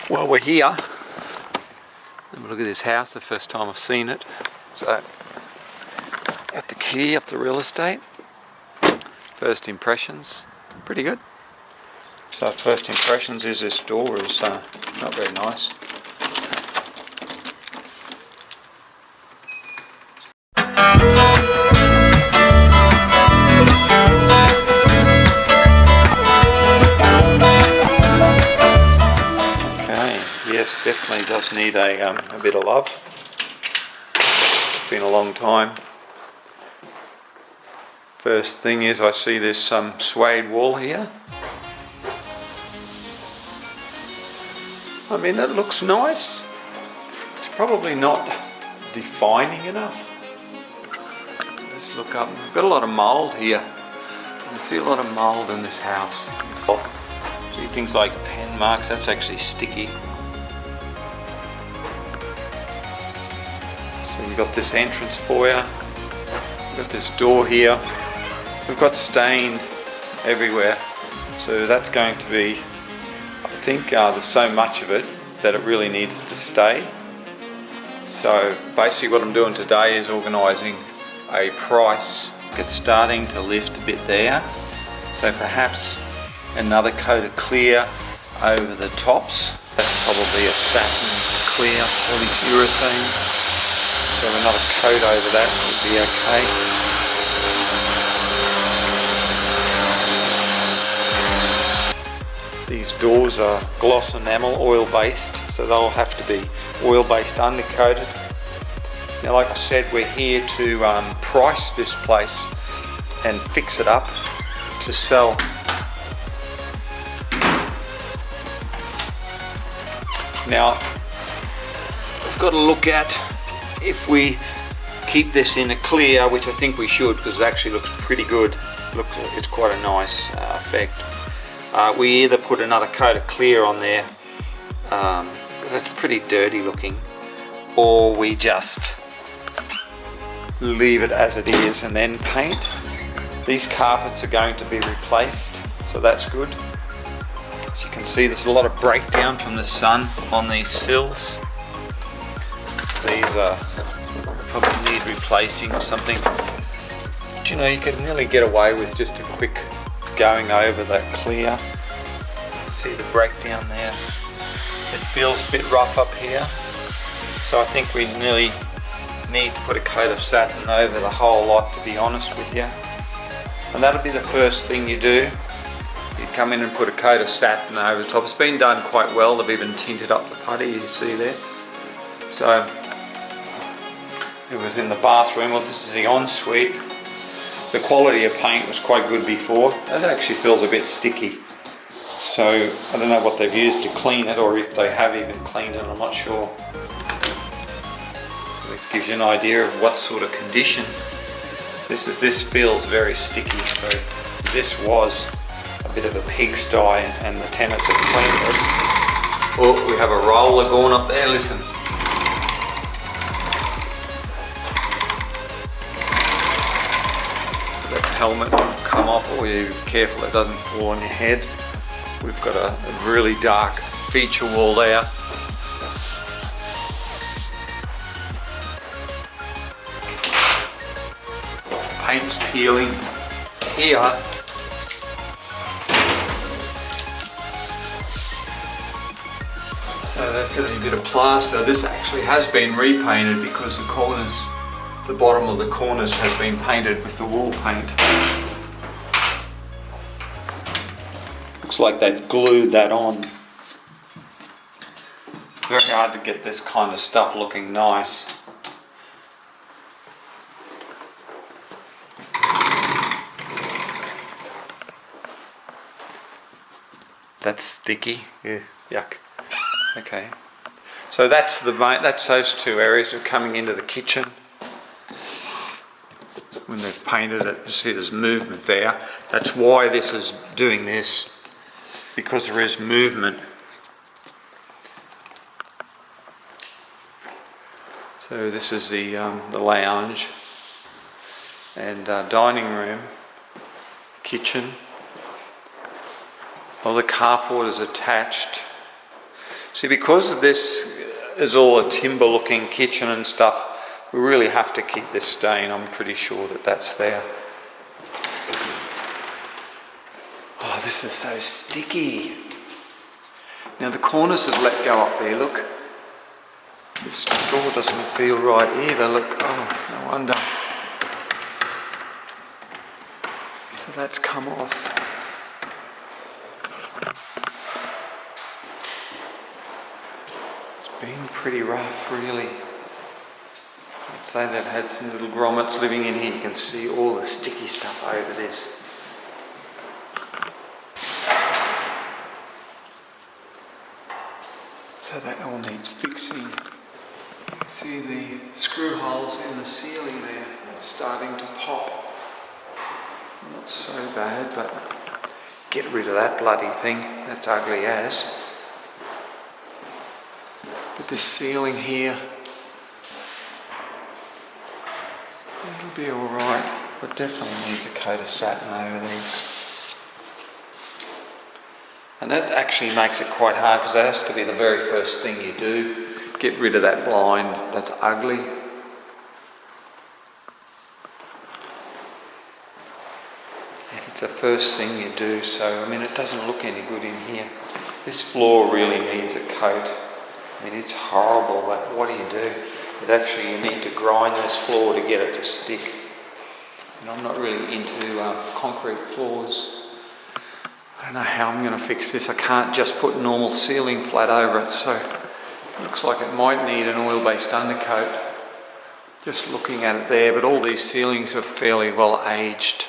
Well, we're here. Have a look at this house, the first time I've seen it. So, got the key of the real estate. First impressions, pretty good. So first impressions is this door is not very nice. Okay, yes, definitely does need a bit of love. It's been a long time. First thing is I see this suede wall here. I mean, it looks nice. It's probably not defining enough. Let's look up. We've got a lot of mould here. You can see a lot of mould in this house. See things like pen marks, that's actually sticky. So we've got this entrance foyer. We've got this door here. We've got stain everywhere. So that's going to be, I think there's so much of it that it really needs to stay. So basically what I'm doing today is organising a price. It's starting to lift a bit there. So perhaps another coat of clear over the tops. That's probably a satin clear polyurethane. So another coat over that would be okay. These doors are gloss enamel, oil based, so they'll have to be oil based undercoated. Now like I said, we're here to price this place and fix it up to sell. Now we've got to look at if we keep this in a clear, which I think we should because it actually looks pretty good. It's quite a nice effect. We either put another coat of clear on there because that's pretty dirty looking, or we just leave it as it is and then paint. These carpets are going to be replaced, so that's good. As you can see, there's a lot of breakdown from the sun on these sills. These probably need replacing or something. But you know, you can really get away with just a quick going over that clear. See the breakdown there. It feels a bit rough up here, so I think we nearly need to put a coat of satin over the whole lot, to be honest with you. And that'll be the first thing you do. You come in and put a coat of satin over the top. It's been done quite well. They've even tinted up the putty, you see there. So it was in the bathroom. Well, this is the ensuite. The quality of paint was quite good before. It actually feels a bit sticky. So I don't know what they've used to clean it, or if they have even cleaned it, I'm not sure. So it gives you an idea of what sort of condition. This feels very sticky, so this was a bit of a pigsty and the tenants have cleaned this. Oh, we have a roller going up there, listen. Helmet will come off, or you be careful it doesn't fall on your head. We've got a really dark feature wall there. Paint's peeling here. So there's going to be a bit of plaster. This actually has been repainted because the corners, the bottom of the corners has been painted with the wall paint. Looks like they've glued that on. Very hard to get this kind of stuff looking nice. That's sticky. Yeah, yuck. Okay. So that's those two areas of coming into the kitchen. When they've painted it, you see there's movement there. That's why this is doing this, because there is movement. So this is the lounge and dining room, kitchen. Well, the carport is attached. See, because this is all a timber looking kitchen and stuff, we really have to keep this stain. I'm pretty sure that that's there. Oh, this is so sticky. Now the corners have let go up there, look. This straw doesn't feel right either, look. Oh, no wonder. So that's come off. It's been pretty rough, really. I'd say they've had some little grommets living in here. You can see all the sticky stuff over this. So that all needs fixing. You can see the screw holes in the ceiling there starting to pop. Not so bad, but get rid of that bloody thing. That's ugly as. But this ceiling here, it'll be alright, but definitely needs a coat of satin over these. And that actually makes it quite hard because that has to be the very first thing you do. Get rid of that blind, that's ugly. It's the first thing you do, so I mean it doesn't look any good in here. This floor really needs a coat. I mean it's horrible, but what do? You need to grind this floor to get it to stick. And I'm not really into concrete floors. I don't know how I'm going to fix this. I can't just put normal ceiling flat over it, so it looks like it might need an oil-based undercoat. Just looking at it there, but all these ceilings are fairly well aged.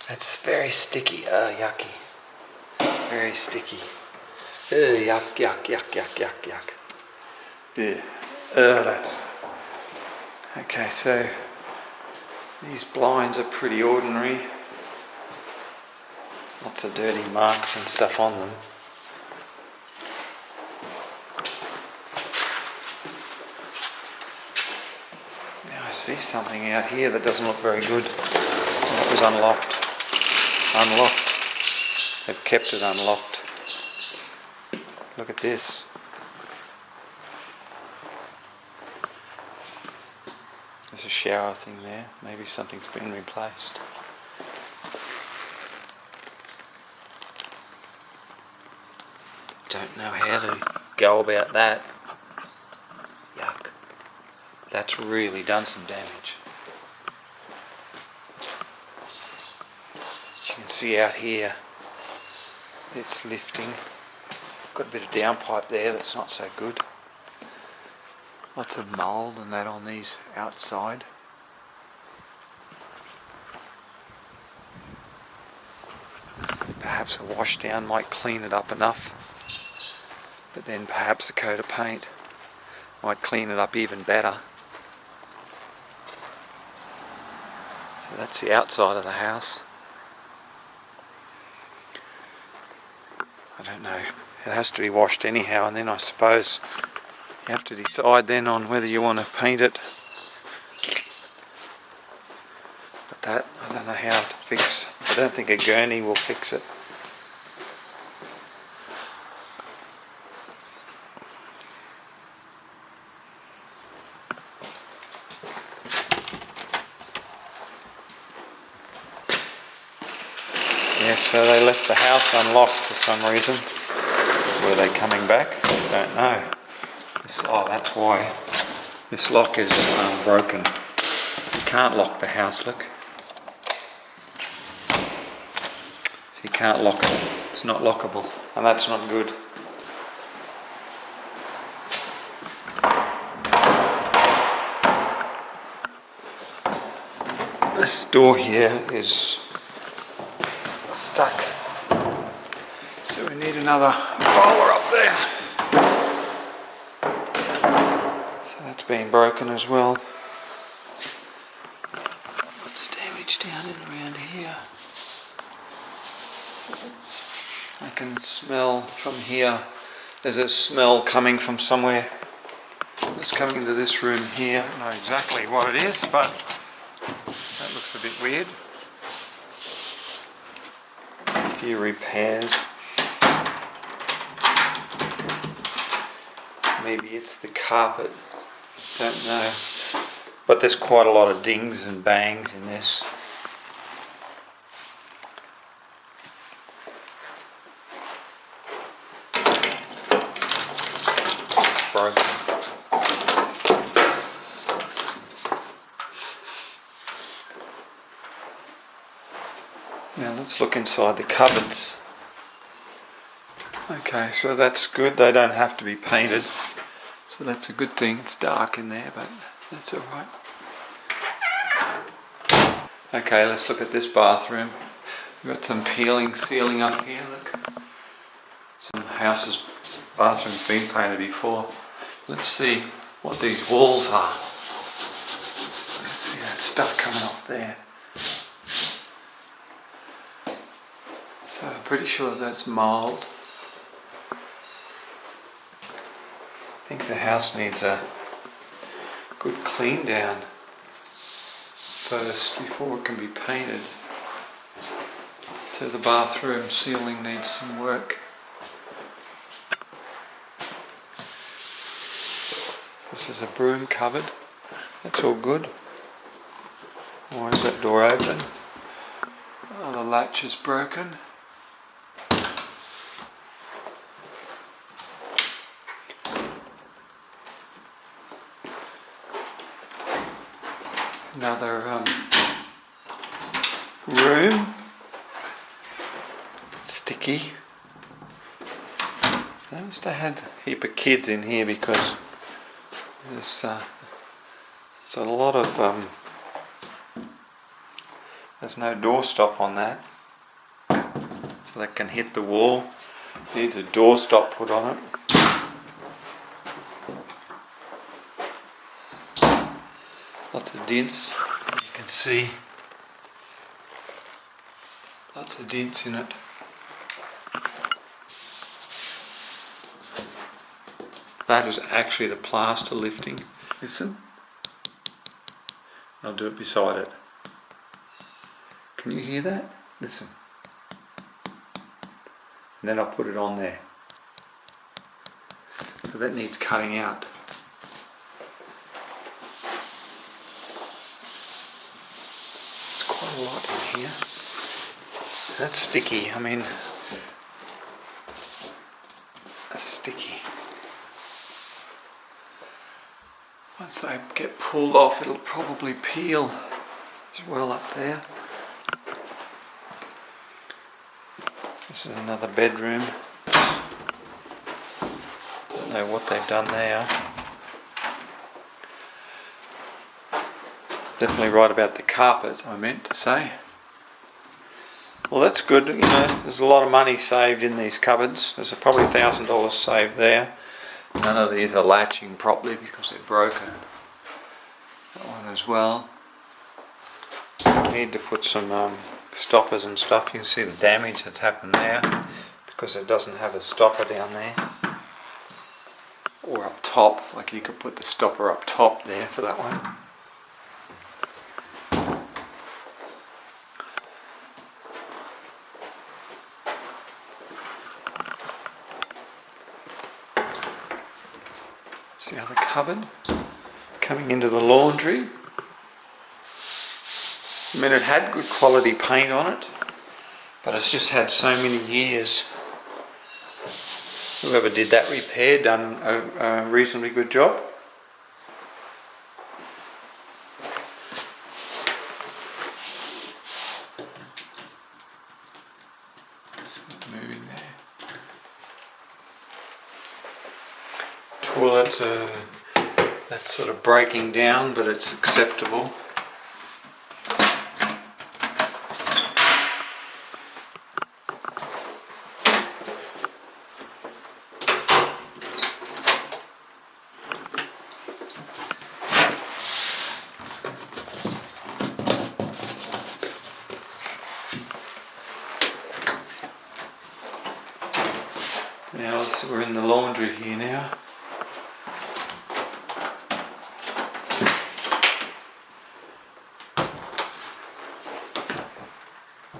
It's very sticky. Yucky. Very sticky. Yuck, yuck, yuck, yuck, yuck, yuck. That's... Okay, so these blinds are pretty ordinary. Lots of dirty marks and stuff on them. Now I see something out here that doesn't look very good. It was unlocked. Unlocked. They've kept it unlocked. Look at this. There's a shower thing there. Maybe something's been replaced. Don't know how to go about that. Yuck. That's really done some damage. As you can see out here, it's lifting. Got a bit of downpipe there that's not so good. Lots of mould and that on these outside. Perhaps a wash down might clean it up enough, but then perhaps a coat of paint might clean it up even better. So that's the outside of the house. I don't know, it has to be washed anyhow, and then I suppose you have to decide then on whether you want to paint it. But that, I don't know how to fix. I don't think a gurney will fix it. Yeah, so they left the house unlocked for some reason. Were they coming back? I don't know. Oh, that's why this lock is broken. You can't lock the house, look. So you can't lock it. It's not lockable, and that's not good. This door here is stuck. So we need another roller up there. That's been broken as well. Lots of damage down and around here. I can smell from here. There's a smell coming from somewhere. It's coming into this room here. I don't know exactly what it is, but that looks a bit weird. few repairs. Maybe it's the carpet, don't know. But there's quite a lot of dings and bangs in this. It's broken. Now let's look inside the cupboards. Okay, so that's good. They don't have to be painted. So that's a good thing. It's dark in there, but that's alright. Okay, let's look at this bathroom. We've got some peeling ceiling up here, look. Some houses' bathrooms been painted before. Let's see what these walls are. Let's see that stuff coming off there. So I'm pretty sure that's mould. I think the house needs a good clean down first before it can be painted. So the bathroom ceiling needs some work. This is a broom cupboard. That's all good. Why is that door open? Oh, the latch is broken. Another room. Sticky. They must have had a heap of kids in here because there's a lot of there's no doorstop on that, so that can hit the wall. Needs a doorstop put on it. Lots of dents, you can see. Lots of dents in it. That is actually the plaster lifting. Listen. I'll do it beside it. Can you hear that? Listen. And then I'll put it on there. So that needs cutting out. There's quite a lot in here. That's sticky. I mean, that's sticky. Once they get pulled off, it'll probably peel as well up there. This is another bedroom. Don't know what they've done there. Definitely right about the carpet, I meant to say. Well, that's good. You know, there's a lot of money saved in these cupboards. There's probably $1,000 saved there. None of these are latching properly because they're broken. That one as well. Need to put some stoppers and stuff. You can see the damage that's happened there because it doesn't have a stopper down there. Or up top, like you could put the stopper up top there for that one. See how the cupboard coming into the laundry. I mean, it had good quality paint on it, but it's just had so many years. Whoever did that repair done a reasonably good job. Moving there. Toilets are that's sort of breaking down, but it's acceptable. Now we're in the laundry here now.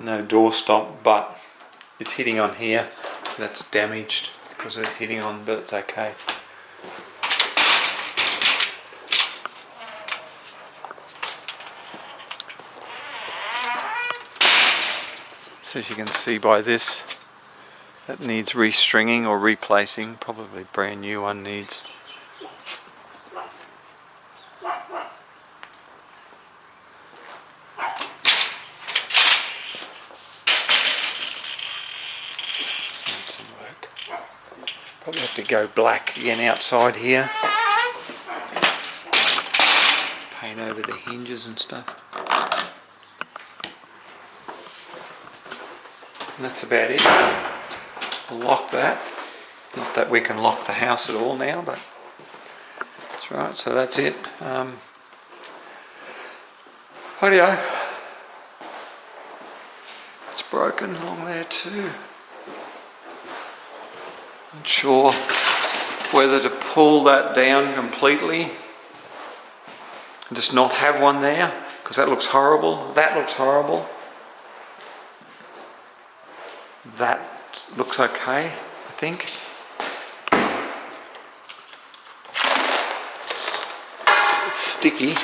No doorstop, but it's hitting on here. That's damaged because it's hitting on, but it's okay. So as you can see by this, that needs restringing or replacing. Probably brand new one needs. Needs some work. Probably have to go black again outside here. Paint over the hinges and stuff. And that's about it. We'll lock that. Not that we can lock the house at all now, but that's right. So that's it. Audio. It's broken along there too. Not sure whether to pull that down completely and just not have one there, because that looks horrible. That looks horrible. That looks okay, I think. It's sticky.